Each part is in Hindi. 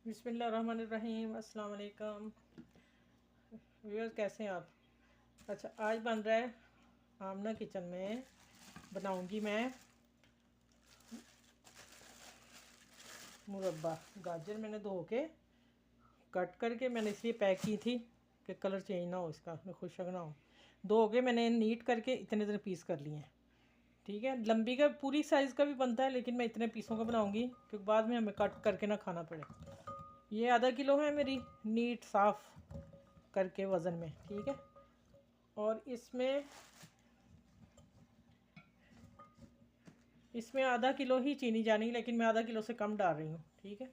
बिस्मिल्लाहिर्रहमानिर्रहीम। अस्सलाम वालेकुम व्यूअर्स, कैसे हैं आप? अच्छा, आज बन रहा है आमना किचन में बनाऊंगी मैं मुरब्बा। गाजर मैंने धो के कट करके मैंने इसलिए पैक की थी कि कलर चेंज ना हो, इसका खुशक ना हो। धो के मैंने नीट करके इतने इतने पीस कर लिए हैं। ठीक है, लंबी का पूरी साइज़ का भी बनता है, लेकिन मैं इतने पीसों का बनाऊंगी क्योंकि बाद में हमें कट करके ना खाना पड़े। ये आधा किलो है मेरी, नीट साफ़ करके वज़न में। ठीक है, और इसमें आधा किलो ही चीनी जानी, लेकिन मैं आधा किलो से कम डाल रही हूँ। ठीक है,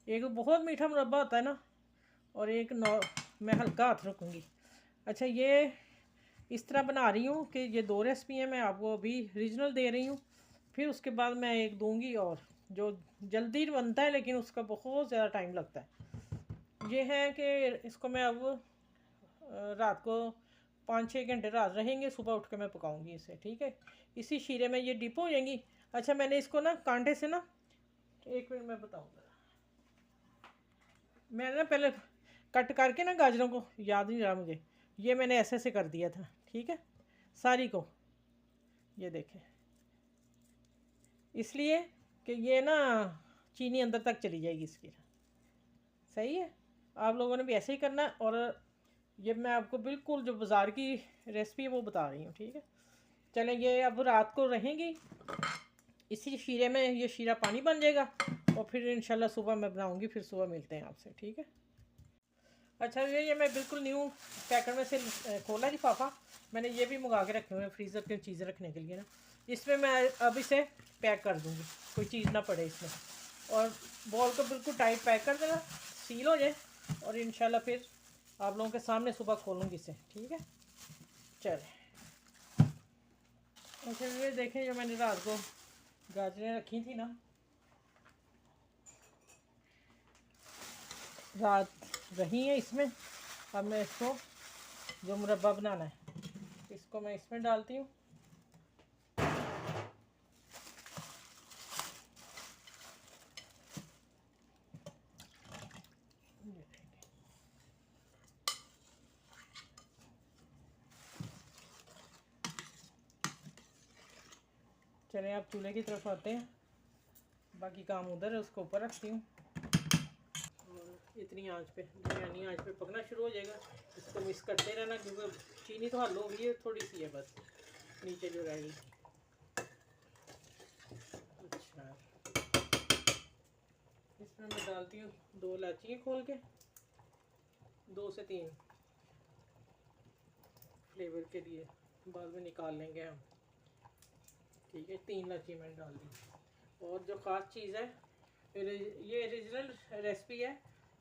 एक बहुत मीठा मुरब्बा होता है ना, और एक नौ मैं हल्का हाथ रखूँगी। अच्छा, ये इस तरह बना रही हूँ कि ये दो रेसिपी हैं, मैं आपको अभी रीजनल दे रही हूँ। फिर उसके बाद मैं एक दूँगी और जो जल्दी बनता है लेकिन उसका बहुत ज़्यादा टाइम लगता है। ये है कि इसको मैं अब रात को 5-6 घंटे रात रहेंगे, सुबह उठ के मैं पकाऊंगी इसे। ठीक है, इसी शीरे में ये डिप हो जाएंगी। अच्छा, मैंने इसको ना कांटे से ना, एक मिनट में बताऊंगा। मैंने ना पहले कट करके ना गाजरों को, याद नहीं रहा मुझे, ये मैंने ऐसे ऐसे कर दिया था। ठीक है, सारी को ये देखें, इसलिए कि ये ना चीनी अंदर तक चली जाएगी इसकी। सही है, आप लोगों ने भी ऐसे ही करना। और ये मैं आपको बिल्कुल जो बाज़ार की रेसिपी है वो बता रही हूँ। ठीक है, चलें, ये अब रात को रहेंगी इसी शीरे में। ये शीरा पानी बन जाएगा और फिर इंशाल्लाह सुबह मैं बनाऊंगी, फिर सुबह मिलते हैं आपसे। ठीक है। अच्छा, ये मैं बिल्कुल न्यू पैकेट में से खोला लिफाफा। मैंने ये भी मंगा के रखे हुए हैं फ्रीज़र की चीज़ें रखने के लिए ना। इसमें मैं अब इसे पैक कर दूँगी, कोई चीज़ ना पड़े इसमें। और बॉल को बिल्कुल टाइट पैक कर देना, सील हो जाए, और इंशाल्लाह फिर आप लोगों के सामने सुबह खोलूँगी इसे। ठीक है, चले। अच्छा, ये देखें, जो मैंने रात को गाजरें रखी थी ना, रात रही है इसमें। अब मैं इसको, जो मुरब्बा बनाना है, इसको मैं इसमें डालती हूँ। चले, आप चूल्हे की तरफ आते हैं, बाकी काम उधर है, उसको ऊपर रखती हूँ। और इतनी आंच पे, दरमियानी आंच पे पकना शुरू हो जाएगा। इसको मिक्स करते रहना, क्योंकि चीनी तो हल हो गई है, थोड़ी सी है बस नीचे जो रहेगी। अच्छा, इसमें मैं डालती हूँ 2 इलायची खोल के, 2 से 3 फ्लेवर के लिए, बाद में निकाल लेंगे हम। ठीक है, 3 इलायची मैंने डाल दी। और जो ख़ास चीज़ है, ये ओरिजिनल रेसिपी है,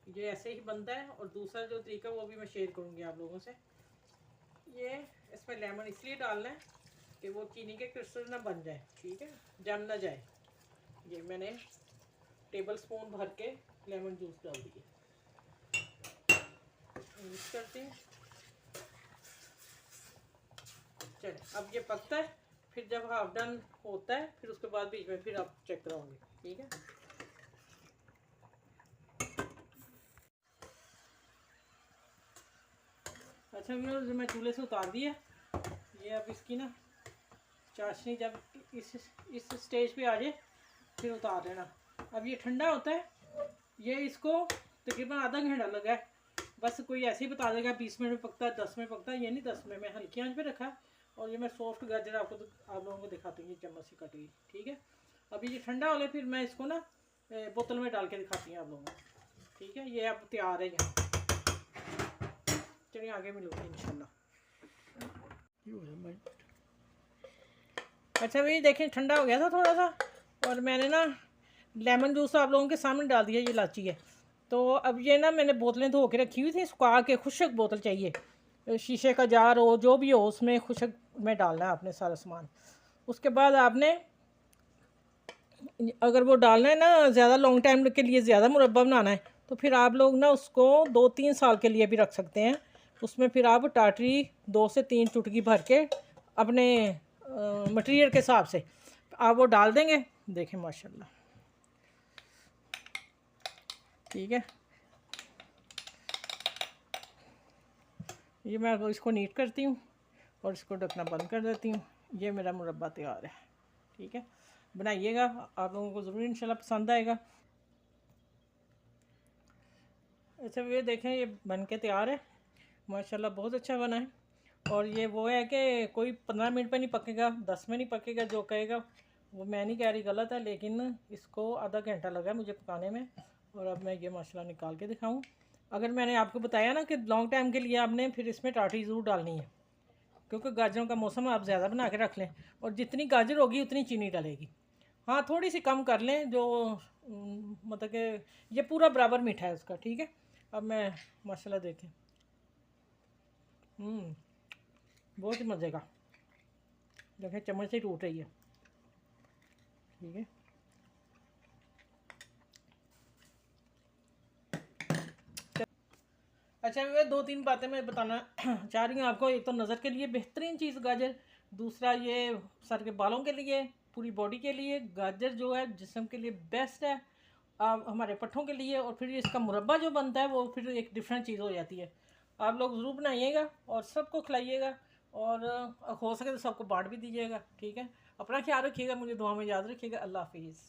ये ऐसे ही बनता है। और दूसरा जो तरीका वो भी मैं शेयर करूँगी आप लोगों से। ये इसमें लेमन इसलिए डालना है कि वो चीनी के क्रिस्टल ना बन जाए। ठीक है, जम ना जाए। ये मैंने टेबल स्पून भर के लेमन जूस डाल दिए, मिक्स करती हूँ। चलिए, अब ये पकता है, फिर जब हाफ डन होता है फिर उसके बाद बीच में फिर आप चेक कराओगे। ठीक है, अच्छा व्यूअर्स, मैं चूल्हे से उतार दिया। ये अब इसकी ना चाशनी जब इस स्टेज पे आ जाए फिर उतार देना। अब ये ठंडा होता है, ये इसको तकरीबन आधा घंटा लगा है। बस कोई ऐसे ही बता देगा 20 मिनट में पकता है, 10 में पकता है, ये नहीं 10 में। मैं हल्की आंच पे रखा। और ये मैं सॉफ्ट गाजर आप लोगों को दिखाती हूँ, चम्मच से कटी। ठीक है, अभी ये ठंडा हो ले, फिर मैं इसको ना बोतल में डाल के दिखाती हूँ आप लोगों को। ठीक है, ये अब तैयार है यहाँ। चलिए, आगे मिलूँगी इंशाल्लाह। अच्छा भाई, देखें, ठंडा हो गया था थोड़ा सा, और मैंने ना लेमन जूस आप लोगों के सामने डाल दिया। ये इलायची है। तो अब ये ना मैंने बोतलें धो के रखी हुई थी, सुखा के। खुशक बोतल चाहिए, शीशे का जार हो, जो भी हो, उसमें खुशक में डालना है आपने सारा सामान। उसके बाद आपने, अगर वो डालना है ना ज़्यादा लॉन्ग टाइम के लिए, ज़्यादा मुरब्बा बनाना है, तो फिर आप लोग ना उसको 2-3 साल के लिए भी रख सकते हैं। उसमें फिर आप टाटरी 2 से 3 चुटकी भर के अपने मटेरियल के हिसाब से आप वो डाल देंगे। देखें, माशाल्लाह ठीक है, ये मैं इसको नीट करती हूँ और इसको ढकना बंद कर देती हूँ। ये मेरा मुरब्बा तैयार है। ठीक है, बनाइएगा, आप लोगों को ज़रूर इंशाल्लाह पसंद आएगा। अच्छा ये देखें, ये बन के तैयार है माशाल्लाह, बहुत अच्छा बना है। और ये वो है कि कोई 15 मिनट पे नहीं पकेगा, 10 में नहीं पकेगा, जो कहेगा वो मैं नहीं कह रही गलत है, लेकिन इसको आधा घंटा लगा मुझे पकाने में। और अब मैं ये माशाल्लाह निकाल के दिखाऊं। अगर मैंने आपको बताया ना कि लॉन्ग टाइम के लिए आपने फिर इसमें टाटी ज़रूर डालनी है, क्योंकि गाजरों का मौसम आप ज़्यादा बना के रख लें, और जितनी गाजर होगी उतनी चीनी डलेगी। हाँ, थोड़ी सी कम कर लें, जो मतलब कि ये पूरा बराबर मीठा है उसका। ठीक है, अब मैं माशाल्लाह देखें, बहुत ही मज़े का, देखें चम्मच से टूट रही है। ठीक है, अच्छा ये 2-3 बातें मैं बताना चाह रही हूँ आपको। एक तो नज़र के लिए बेहतरीन चीज़ गाजर, दूसरा ये सर के बालों के लिए, पूरी बॉडी के लिए गाजर जो है जिस्म के लिए बेस्ट है, हमारे पट्ठों के लिए। और फिर इसका मुरब्बा जो बनता है वो फिर एक डिफरेंट चीज़ हो जाती है। आप लोग ज़रूर बनाइएगा और सबको खिलाइएगा, और हो सके तो सबको बांट भी दीजिएगा। ठीक है, अपना ख्याल रखिएगा, मुझे दुआ में याद रखिएगा। अल्लाह हाफिज़।